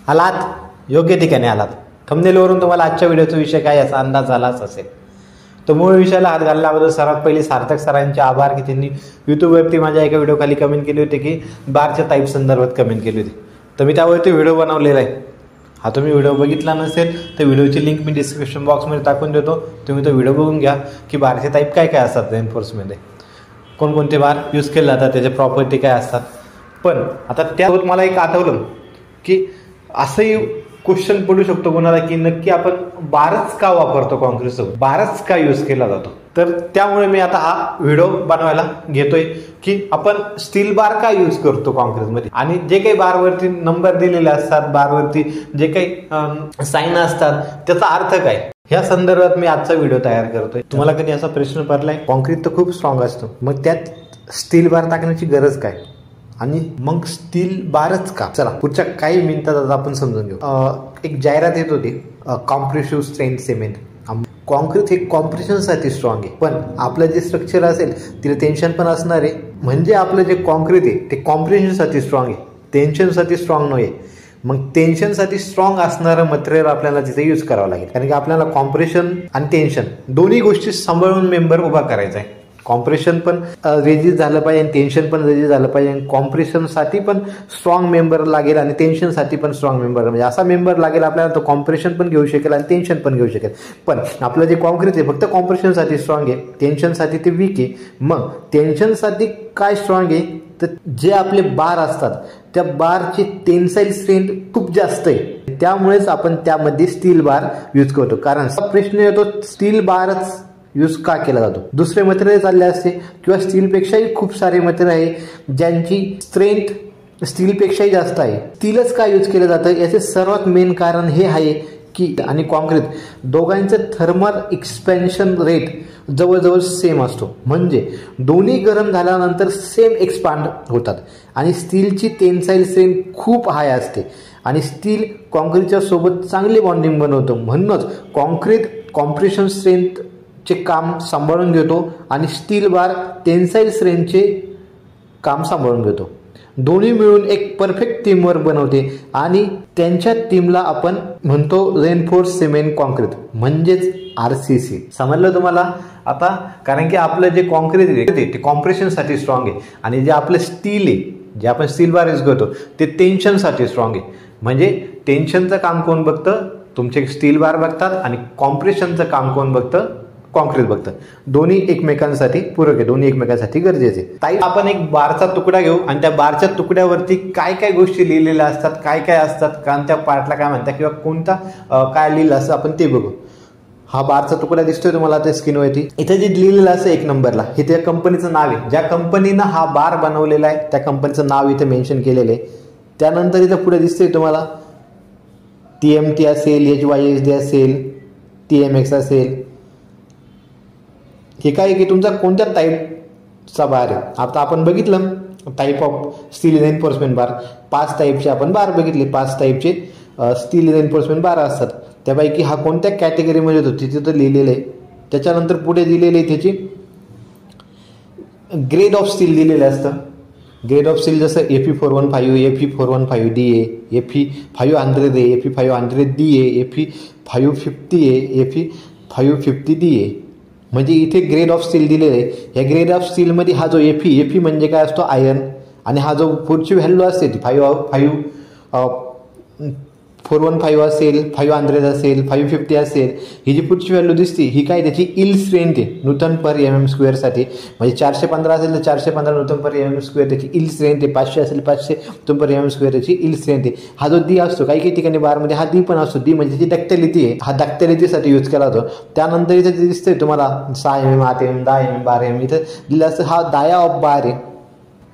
आलात योग्य ठिकाणी आलात. थंबनेलवरून तुम्हाला आजच्या व्हिडिओचा विषय काय याचा अंदाज आलाच असेल. तर मूळ विषयाला हात घालण्याबद्दल सर्वात पहिले सार्थक सरांचे आभार की त्यांनी यूट्यूबवरती माझ्या एका व्हिडिओ खाली कमेंट केली होती की बारच्या टाईप संदर्भात कमेंट केली होती. तर मी त्यावरती व्हिडिओ बनवलेला आहे. हा तुम्ही व्हिडिओ बघितला नसेल तर व्हिडिओची लिंक मी डिस्क्रिप्शन बॉक्समध्ये टाकून देतो. तुम्ही तो व्हिडिओ बघून घ्या की बारचे टाईप काय काय असतात रेनफोर्समध्ये, कोणकोणते बार यूज केले जातात, त्याचे प्रॉपर्टी काय असतात. पण आता त्यावर मला एक आठवलं की असंही क्वेश्चन पडू शकतो कोणाला की नक्की आपण बारच का वापरतो, कॉन्क्रीटसोबत बारच का यूज केला जातो. तर त्यामुळे मी आता हा व्हिडिओ बनवायला घेतोय की आपण स्टील बार का यूज करतो कॉन्क्रीटमध्ये, आणि जे काही बारवरती नंबर दिलेले असतात, बारवरती जे काही साईन असतात त्याचा अर्थ काय, ह्या संदर्भात मी आजचा व्हिडिओ तयार करतोय. तुम्हाला कधी असा प्रश्न पडलाय कॉन्क्रीट तर खूप स्ट्रॉंग असतो, मग त्यात स्टील बार टाकण्याची गरज काय आणि मग स्टील बारच का. चला पुढच्या काही मिनिटात आपण समजून घेऊ. एक जाहिरात येत होती कॉम्प्रेसिव्ह स्ट्रेंथ सिमेंट. कॉन्क्रीट हे कॉम्प्रेशनसाठी स्ट्रॉंग आहे, पण आपलं जे स्ट्रक्चर असेल तिला टेन्शन पण असणार आहे. म्हणजे आपलं जे कॉन्क्रीट आहे ते कॉम्प्रेशनसाठी स्ट्रॉंग आहे, टेन्शनसाठी स्ट्रॉंग नाही. मग टेन्शनसाठी स्ट्रॉंग असणारं मटेरियल आपल्याला तिथे यूज करावं लागेल, कारण की आपल्याला कॉम्प्रेशन आणि टेन्शन दोन्ही गोष्टी सांभाळून मेंबर उभा करायचा आहे. कॉम्प्रेशन पण रेजिस्ट झालं पाहिजे आणि टेन्शन पण रेजिस्ट झालं पाहिजे. आणि कॉम्प्रेशनसाठी पण स्ट्रॉंग मेंबर लागेल आणि टेन्शनसाठी पण स्ट्रॉंग मेंबर, म्हणजे असा मेंबर लागेल आपल्याला तो कॉम्प्रेशन पण घेऊ शकेल आणि टेन्शन पण घेऊ शकेल. पण आपलं जे कॉन्क्रीट आहे फक्त कॉम्प्रेशनसाठी स्ट्रॉंग आहे, टेन्शनसाठी ते वीक आहे. मग टेन्शनसाठी काय स्ट्रॉंग आहे तर जे आपले बार असतात त्या बारची टेन्साईल स्ट्रेंथ खूप जास्त आहे, त्यामुळेच आपण त्यामध्ये स्टील बार यूज करतो. कारण प्रश्न येतो स्टील बारच यूज का केला जातो, दुसरे मटेरियल चालले असते किंवा स्टीलपेक्षाही खूप सारे मटेरियल आहे ज्यांची स्ट्रेंथ स्टीलपेक्षाही जास्त आहे, स्टीलच का यूज केलं जातं याचे सर्वात मेन कारण हे आहे की आणि कॉन्क्रीट दोघांचं थर्मल एक्सपेन्शन रेट जवळजवळ सेम असतो. म्हणजे दोन्ही गरम झाल्यानंतर सेम एक्सपांड होतात आणि स्टीलची टेन्साईल स्ट्रेंथ खूप हाय असते आणि स्टील कॉन्क्रीटच्या सोबत चांगली बॉन्डिंग बनवतो. म्हणूनच कॉन्क्रीट कॉम्प्रेशन स्ट्रेंथ चे काम सांभाळून घेतो आणि स्टील बार टेन्साईल स्ट्रेंथचे काम सांभाळून घेतो. दोन्ही मिळून एक परफेक्ट टीमवर्क बनवते आणि त्यांच्या टीमला आपण म्हणतो रेनफोर्स सिमेंट कॉन्क्रीट म्हणजेच RCC. समजलं तुम्हाला आता, कारण की आपलं जे कॉन्क्रीट आहे ते कॉम्प्रेशनसाठी स्ट्रॉंग आहे आणि जे आपलं स्टील आहे, जे आपण स्टील बार यूज करतो ते टेन्शनसाठी स्ट्रॉंग आहे. म्हणजे टेन्शनचं काम कोण बघतं, तुमचे स्टील बार बघतात, आणि कॉम्प्रेशनचं काम कोण बघतं, कॉन्क्रीट बघतं. दोन्ही एकमेकांसाठी पूरक आहे, दोन्ही एकमेकांसाठी गरजेचे. ताई आपण एक बारचा तुकडा घेऊ आणि त्या बारच्या तुकड्यावरती काय काय गोष्टी लिहिलेल्या असतात, काय काय असतात, कारण त्या पार्टला काय म्हणतात किंवा कोणता काय लिहिलं असं आपण ते बघू. हा बारचा तुकडा दिसतोय तुम्हाला त्या स्क्रीनवरती, इथे जे लिहिलेलं असं 1 नंबरला हे त्या कंपनीचं नाव आहे, ज्या कंपनीनं हा बार बनवलेला आहे त्या कंपनीचं नाव इथे मेन्शन केलेलं आहे. त्यानंतर इथं पुढे दिसतंय तुम्हाला TMT असेल, HYSD असेल, TMX असेल. हे काय की तुमचा कोणत्या टाईपचा बार आहे. आता आपण बघितलं टाईप ऑफ स्टील रेनफोर्समेंट बार, 5 टाईपचे आपण बार बघितले, 5 टाईपचे स्टील रेनफोर्समेंट बार असतात. त्यापैकी हा कोणत्या कॅटेगरीमध्ये येतो तिथे तर लिहिलेलं आहे. त्याच्यानंतर पुढे दिलेले आहे त्याची ग्रेड ऑफ स्टील दिलेलं असतं. ग्रेड ऑफ स्टील जसं Fe415, Fe415D आहे, Fe500 आहे, Fe500D आहे, Fe550 आहे, Fe550D आहे. म्हणजे इथे ग्रेड ऑफ स्टील दिलेलं आहे. या ग्रेड ऑफ स्टीलमध्ये हा जो Fe म्हणजे काय असतो, आयर्न, आणि हा जो पुढची व्हॅल्यू असते ती 415 असेल, 500 असेल, 550 असेल, ही जी पुढची व्हॅल्यू दिसते ही काय त्याची इल्ड स्ट्रेंथ आहे न्यूटन पर mm² साठी. म्हणजे 415 असेल तर 415 न्यूटन पर mm² त्याची इल्ड स्ट्रेंथ आहे, 500 असेल 500 न्यूटन पर mm² त्याची इल्ड स्ट्रेंथ आहे. हा जो डी असतो काही काही ठिकाणी बारमध्ये हा डी पण असतो, डी म्हणजे त्याची डक्टिलिटी आहे, हा डक्टिलिटीसाठी यूज केला जातो. त्यानंतर इथे दिसतंय तुम्हाला 6 mm, 8 mm, 10 mm, 12 mm इथं दिलं असतं. हा डाया ऑफ बार आहे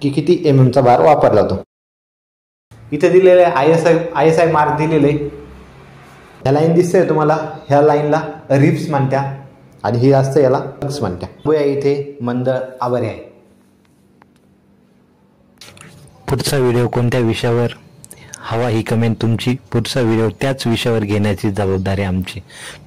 की किती mm चा बार वापरला जातो. इथे दिलेलं आहे ISI मार्क दिलेले. ह्या लाईन दिसतंय तुम्हाला, ह्या लाईनला रिप्स म्हणत्या आणि हे असतं याला लक्स म्हणत्या. बघूया इथे मंद आभारी आहे. पुढचा व्हिडिओ कोणत्या विषयावर हवा ही कमेंट तुमची, पुढचा व्हिडिओ त्याच विषयावर घेण्याची जबाबदारी आमची.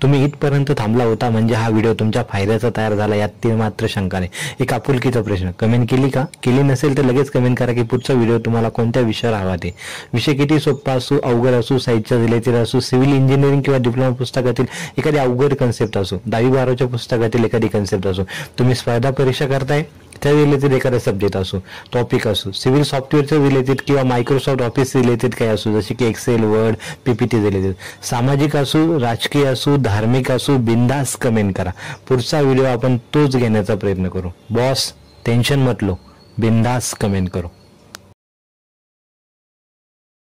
तुम्ही इथपर्यंत थांबला होता म्हणजे हा व्हिडिओ तुमच्या फायद्याचा तयार झाला यात ती मात्र शंका नाही. एक आपुलकीचा प्रश्न, कमेंट केली का? केली नसेल तर लगेच कमेंट करा की पुढचा व्हिडिओ तुम्हाला कोणत्या विषयावर हवा ते. विषय किती सोपा असो, अवघड असो, साहित्य रिलेटेड असो, सिव्हिल इंजिनिअरिंग किंवा डिप्लोमा पुस्तकातील एखादी अवघड कन्सेप्ट असो, 10वी-12वीच्या पुस्तकातील एखादी कन्सेप्ट असो, तुम्ही स्पर्धा परीक्षा करताय त्या रिलेटेड एखादा सब्जेक्ट असो, टॉपिक असो, सिव्हिल सॉफ्टवेअरच्या रिलेटेड किंवा मायक्रोसॉफ्ट ऑफिस रिलेटेड काय असो, जसे की एक्सेल, वर्ड, पीपीटी रिलेटेड, सामाजिक असो, राजकीय असो, धार्मिक असो, बिंदास कमेंट करा. पुढचा व्हिडिओ आपण तोच घेण्याचा प्रयत्न करू. बॉस टेन्शन मत लो, बिंदास कमेंट करो.